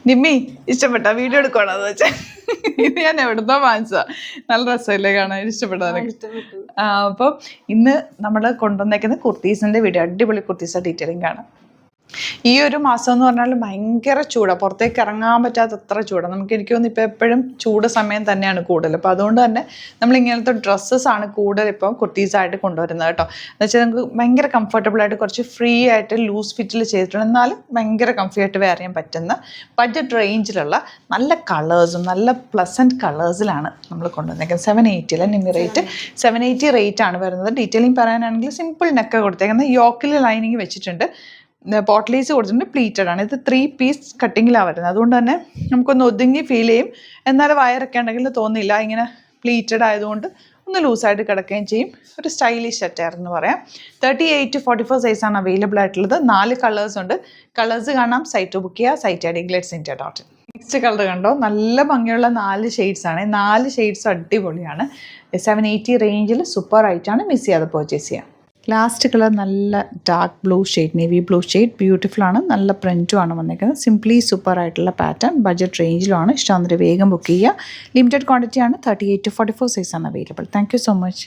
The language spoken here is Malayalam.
നിമ്മി ഇഷ്ടപ്പെട്ട വീഡിയോ എടുക്കണമെന്ന് വെച്ചാൽ ഇത് ഞാൻ എവിടുന്നോ വാങ്ങിച്ചതാ. നല്ല രസമല്ലേ കാണാൻ? ഇഷ്ടപ്പെട്ടതൊക്കെ. അപ്പോൾ ഇന്ന് നമ്മൾ കൊണ്ടുവന്നേക്കുന്ന കുർത്തീസിൻ്റെ വീഡിയോ, അടിപൊളി കുർത്തീസ് ഡീറ്റെയിലിംഗ് കാണാം. ഈ ഒരു മാസം എന്ന് പറഞ്ഞാൽ ഭയങ്കര ചൂടാണ്, പുറത്തേക്ക് ഇറങ്ങാൻ പറ്റാത്തത്ര ചൂടാണ്. എനിക്ക് തോന്നുന്നു ഇപ്പോൾ എപ്പോഴും ചൂട് സമയം തന്നെയാണ് കൂടുതൽ. അപ്പോൾ അതുകൊണ്ട് തന്നെ നമ്മൾ ഇങ്ങനത്തെ ഡ്രസ്സസ്സാണ് കൂടുതൽ ഇപ്പോൾ കുർത്തീസായിട്ട് കൊണ്ടുവരുന്നത് കേട്ടോ. എന്ന് വെച്ചാൽ നമുക്ക് ഭയങ്കര കംഫർട്ടബിളായിട്ട് കുറച്ച് ഫ്രീ ആയിട്ട് ലൂസ് ഫിറ്റിൽ ചെയ്തിട്ടുണ്ട്, എന്നാലും ഭയങ്കര കംഫർട്ടായിട്ട് വെയർ ചെയ്യാൻ പറ്റുന്ന ബഡ്ജറ്റ് റേഞ്ചിലുള്ള നല്ല കളേഴ്സും നല്ല പ്ലസൻറ്റ് കളേഴ്സിലാണ് നമ്മൾ കൊണ്ടുവന്നേക്കുന്നത്. 780 നിമ്മി റേറ്റ് 780 റേറ്റാണ് വരുന്നത്. ഡീറ്റെയിലിംഗ് പറയാനാണെങ്കിൽ സിമ്പിൾ നെക്ക് കൊടുത്തേക്കുന്നത്, യോക്കിൽ ലൈനിങ് വെച്ചിട്ടുണ്ട്, പോട്ട്ലീസ് കൊടുത്തിട്ടുണ്ട്, പ്ലീറ്റഡ് ആണ്. ഇത് 3 പീസ് കട്ടിങ്ങിലാണ് വരുന്നത്. അതുകൊണ്ട് തന്നെ നമുക്കൊന്ന് ഒതുങ്ങി ഫീൽ ചെയ്യും, എന്നാലും വയറൊക്കെ ഉണ്ടെങ്കിൽ തോന്നില്ല. ഇങ്ങനെ പ്ലീറ്റഡ് ആയതുകൊണ്ട് ഒന്ന് ലൂസായിട്ട് കിടക്കുകയും ചെയ്യും. ഒരു സ്റ്റൈലിഷ് അറ്റയർ എന്ന് പറയാം. 38 to 44 സൈസാണ് അവൈലബിൾ ആയിട്ടുള്ളത്. 4 കളേഴ്സ് ഉണ്ട്. കളേഴ്സ് കാണാം, സൈറ്റ് ബുക്ക് ചെയ്യുക, സൈറ്റ് ഐ ഡി ഗ്ലേഡ്സ്.in. നെക്സ്റ്റ് കളർ കണ്ടോ, നല്ല ഭംഗിയുള്ള 4 ഷെയ്ഡ്സാണ്. 4 ഷെയ്ഡ്സും അടിപൊളിയാണ്. 780 റേഞ്ചിൽ സൂപ്പർ ആയിട്ടാണ്, മിസ് ചെയ്യാതെ പർച്ചേസ് ചെയ്യാം. ലാസ്റ്റ് കളർ നല്ല dark blue shade, navy blue shade, beautiful ആണ്. നല്ല പ്രിൻറ്റും ആണ് വന്നിരിക്കുന്നത്. സിംപ്ലി സൂപ്പർ ആയിട്ടുള്ള പാറ്റേൺ, ബഡ്ജറ്റ് റേഞ്ചിലുമാണ്. ഇഷ്ടമാകുന്നവർ വേഗം ബുക്ക് ചെയ്യുക. ലിമിറ്റഡ് ക്വാണ്ടിറ്റി ആണ്. 38 to 44 സൈസാണ് available. Thank you so much.